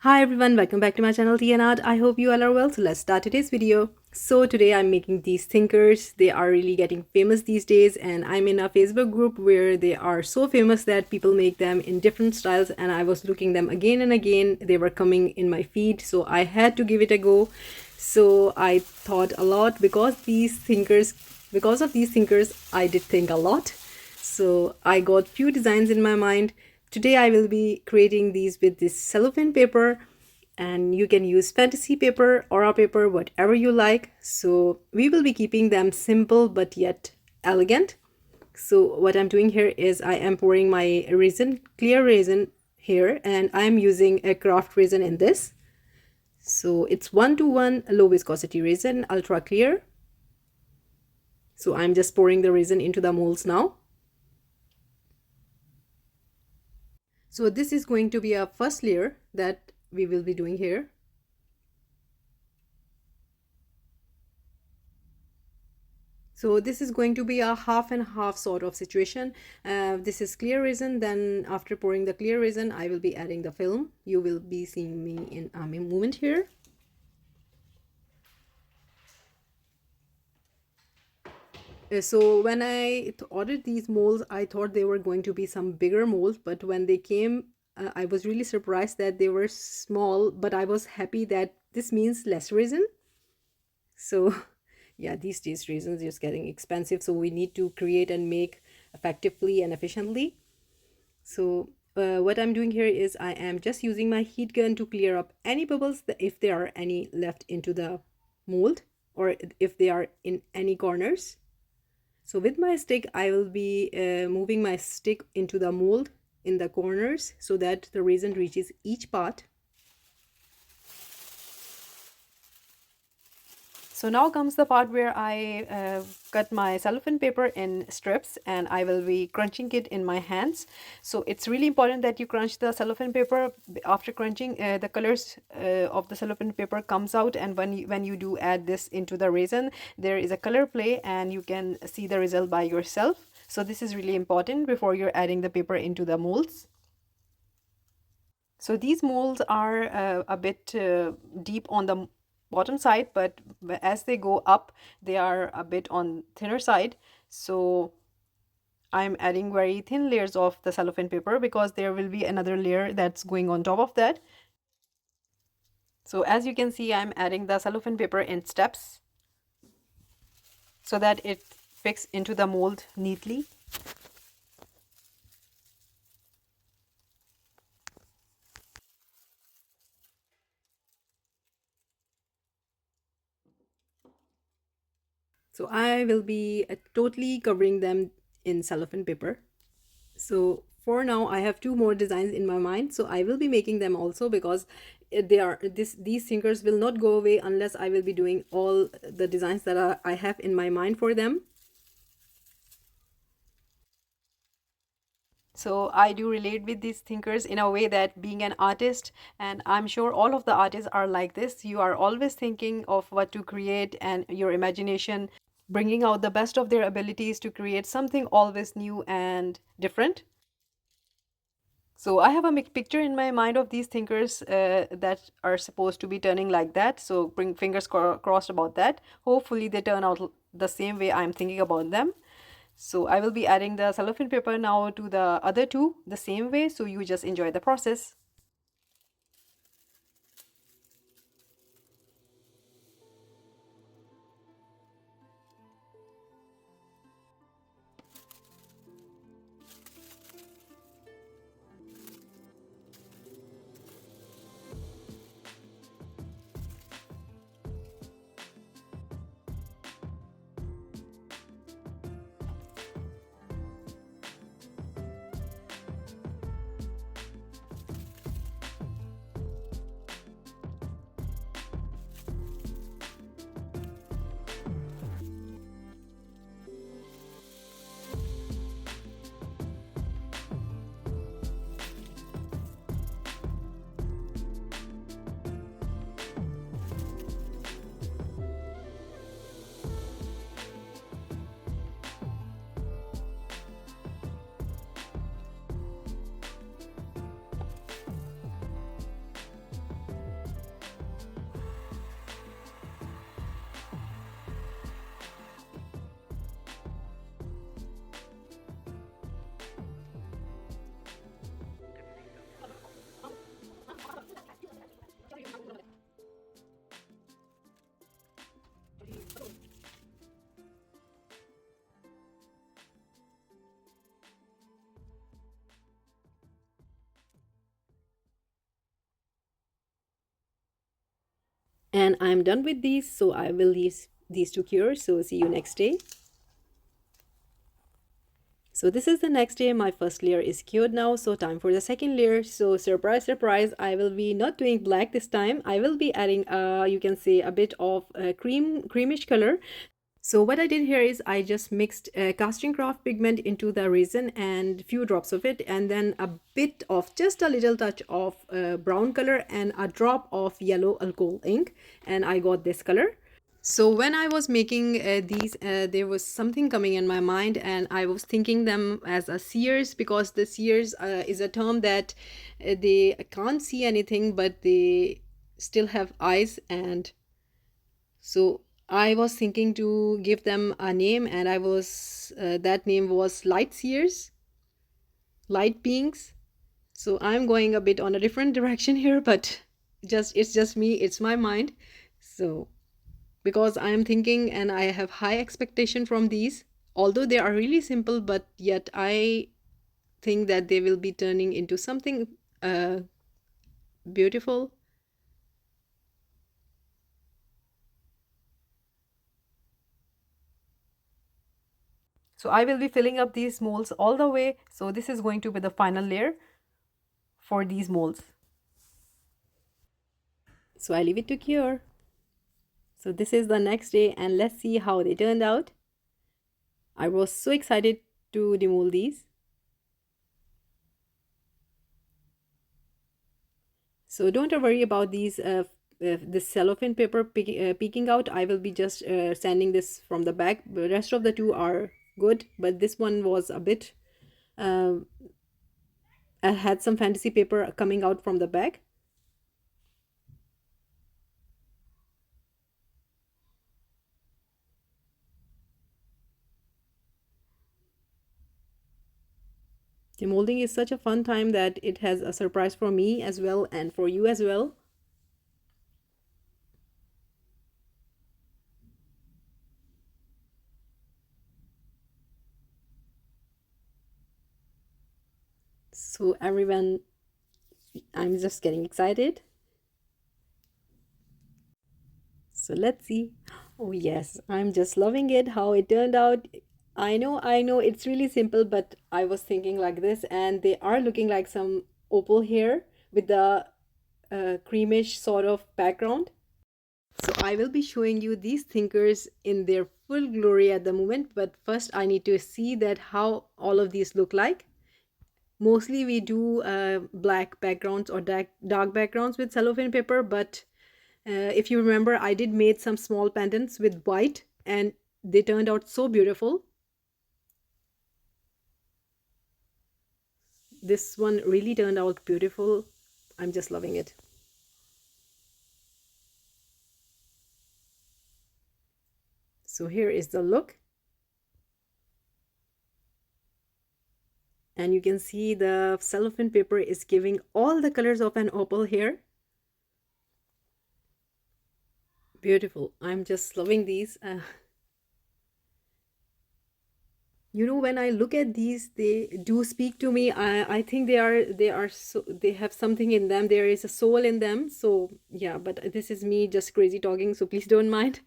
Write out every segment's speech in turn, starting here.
Hi everyone, welcome back to my channel Tea&Art. I hope you all are well. So let's start today's video. So today I'm making these thinkers. They are really getting famous these days, and I'm in a Facebook group where they are so famous that people make them in different styles, and I was looking them again and again. They were coming in my feed, so I had to give it a go. So I thought a lot because of these thinkers I did think a lot. So I got few designs in my mind. Today I will be creating these with this cellophane paper, and you can use fantasy paper, aura paper, whatever you like. So we will be keeping them simple but yet elegant. So what I'm doing here is I am pouring my resin, clear resin here, and I'm using a craft resin in this. So it's 1:1 low viscosity resin, ultra clear. So I'm just pouring the resin into the molds now. So this is going to be a first layer that we will be doing here. So this is going to be a half and half sort of situation. This is clear resin. Then after pouring the clear resin, I will be adding the film. You will be seeing me in a moment here. So when I ordered these molds, I thought they were going to be some bigger molds, but when they came, I was really surprised that they were small, but I was happy that this means less resin. So yeah, these days resins just getting expensive, so we need to create and make effectively and efficiently. So what I'm doing here is I am just using my heat gun to clear up any bubbles if there are any left into the mold, or if they are in any corners. So with my stick, I will be moving my stick into the mold in the corners so that the resin reaches each part. So now comes the part where I cut my cellophane paper in strips, and I will be crunching it in my hands. So it's really important that you crunch the cellophane paper. After crunching, the colors of the cellophane paper comes out, and when you do add this into the resin, there is a color play and you can see the result by yourself. So this is really important before you're adding the paper into the molds. So these molds are a bit deep on the bottom side, but as they go up, they are a bit on thinner side. So I'm adding very thin layers of the cellophane paper because there will be another layer that's going on top of that. So as you can see, I'm adding the cellophane paper in steps so that it fits into the mold neatly. So I will be totally covering them in cellophane paper. So for now I have two more designs in my mind, so I will be making them also because these thinkers will not go away unless I will be doing all the designs that I have in my mind for them. So I do relate with these thinkers in a way that being an artist, and I'm sure all of the artists are like this, you are always thinking of what to create, and your imagination bringing out the best of their abilities to create something always new and different. So I have a picture in my mind of these thinkers that are supposed to be turning like that. So bring fingers crossed about that. Hopefully they turn out the same way I'm thinking about them. So I will be adding the cellophane paper now to the other two the same way. So you just enjoy the process. And I'm done with these, so I will leave these to cure. So see you next day. So this is the next day. My first layer is cured now, so time for the second layer. So surprise, surprise, I will be not doing black this time. I will be adding you can say a bit of creamish color. So what I did here is I just mixed casting craft pigment into the resin and few drops of it, and then a bit of just a little touch of brown color and a drop of yellow alcohol ink, and I got this color. So when I was making these, there was something coming in my mind, and I was thinking them as a seers, because the seers is a term that they can't see anything, but they still have eyes. And so I was thinking to give them a name, and I was that name was light seers, light beings. So I'm going a bit on a different direction here, but just it's just me, it's my mind. So because I am thinking and I have high expectation from these, although they are really simple, but yet I think that they will be turning into something beautiful. So I will be filling up these molds all the way. So this is going to be the final layer for these molds. So I leave it to cure. So this is the next day, and let's see how they turned out. I was so excited to demold these. So don't worry about these this cellophane paper peeking out. I will be just sanding this from the back. The rest of the two are good, but this one was a bit uh, I had some fantasy paper coming out from the back. The molding is such a fun time that it has a surprise for me as well, and for you as well. So everyone, I'm just getting excited. So let's see. Oh yes, I'm just loving it how it turned out. I know it's really simple, but I was thinking like this, and they are looking like some opal here with the creamish sort of background. So I will be showing you these thinkers in their full glory at the moment, but first I need to see that how all of these look like. Mostly we do black backgrounds or dark backgrounds with cellophane paper, but if you remember, I did made some small pendants with white, and they turned out so beautiful. This one really turned out beautiful. I'm just loving it. So here is the look. And you can see the cellophane paper is giving all the colors of an opal here. Beautiful. I'm just loving these. You know, when I look at these, they do speak to me. I think they are so, they have something in them. There is a soul in them. So yeah, but this is me just crazy talking, so please don't mind.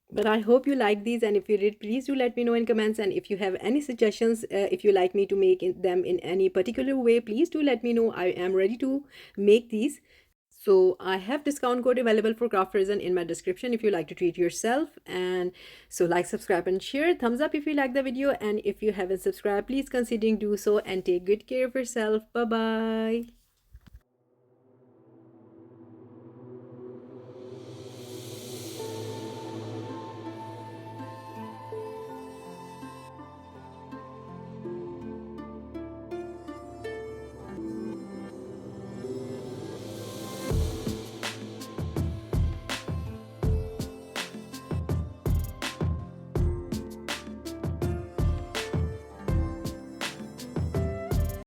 But I hope you like these, and if you did, please do let me know in comments. And if you have any suggestions, if you like me to make them in any particular way, please do let me know. I am ready to make these. So I have discount code available for craft resin in my description if you like to treat yourself. And so like, subscribe and share. Thumbs up if you like the video, and if you haven't subscribed, please consider do so, and take good care of yourself. Bye bye.